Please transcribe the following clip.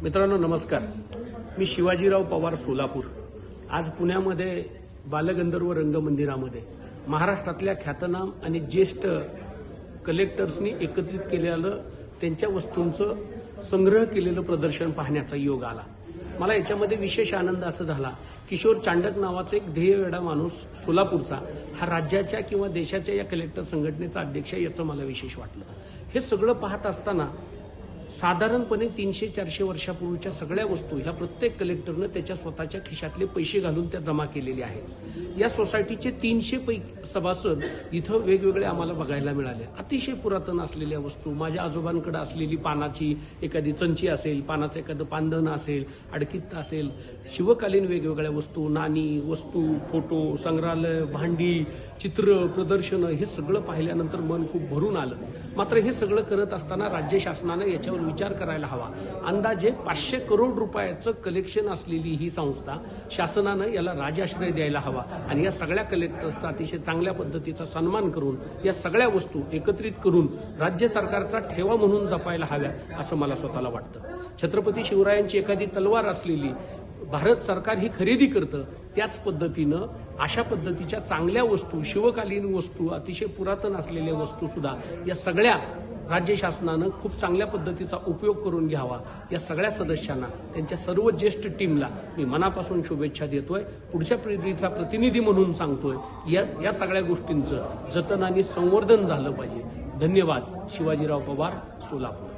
मित्रांनो नमस्कार. मी शिवाजीराव पवार सोलापूर. आज पुण्यामध्ये बालगंधर्व रंगमंदिरामध्ये महाराष्ट्रातल्या ख्यातनाम आणि ज्येष्ठ कलेक्टर्सनी एकत्रित केलेलं त्यांच्या वस्तूंचं संग्रह केलेलं प्रदर्शन पाहण्याचा योग आला. मला याच्यामध्ये विशेष आनंद असा झाला, किशोर चांडक नावाचा एक ध्येयवेडा माणूस सोलापूरचा हा राज्याच्या किंवा देशाच्या या कलेक्टर संघटनेचा अध्यक्ष याचं मला विशेष वाटलं. हे सगळं पाहत असताना साधारणपणे 300-400 वर्षापूर्वीच्या सगळ्या वस्तू ह्या प्रत्येक कलेक्टरनं त्याच्या स्वतःच्या खिशातले पैसे घालून त्या जमा केलेल्या आहेत. या सोसायटीचे 300 पैकी सभासद इथं वेगवेगळे आम्हाला बघायला मिळाले. अतिशय पुरातन असलेल्या वस्तू, माझ्या आजोबांकडे असलेली पानाची एखादी चंची असेल, पानाचं एखादं पांदण असेल, अडकित्त असेल, शिवकालीन वेगवेगळ्या वस्तू, नाणी, वस्तू, फोटो, संग्रहालय, भांडी, चित्र, प्रदर्शनं हे सगळं पाहिल्यानंतर मन खूप भरून आलं. मात्र हे सगळं करत असताना राज्य शासनानं याच्यावर विचार करायला हवा. अंदाजे 500 करोड रुपयाचं कलेक्शन असलेली ही संस्था, शासनानं याला राजाश्रय द्यायला हवा आणि या सगळ्या कलेक्टर्सचा अतिशय चांगल्या पद्धतीचा सन्मान करून या सगळ्या वस्तू एकत्रित करून राज्य सरकारचा ठेवा म्हणून जपायला हव्या असं मला स्वतःला वाटतं. छत्रपती शिवरायांची एखादी तलवार असलेली भारत सरकार ही खरेदी करतं, त्याच पद्धतीनं अशा पद्धतीच्या चांगल्या वस्तू, शिवकालीन वस्तू, अतिशय पुरातन असलेल्या वस्तू सुद्धा या सगळ्या राज्य शासनानं खूप चांगल्या पद्धतीचा उपयोग करून घ्यावा. या सगळ्या सदस्यांना, त्यांच्या सर्व ज्येष्ठ टीमला मी मनापासून शुभेच्छा देतोय. पुढच्या पिढीचा प्रतिनिधी म्हणून सांगतोय, या सगळ्या गोष्टींचं जतन आणि संवर्धन झालं पाहिजे. धन्यवाद. शिवाजीराव पवार, सोलापूर.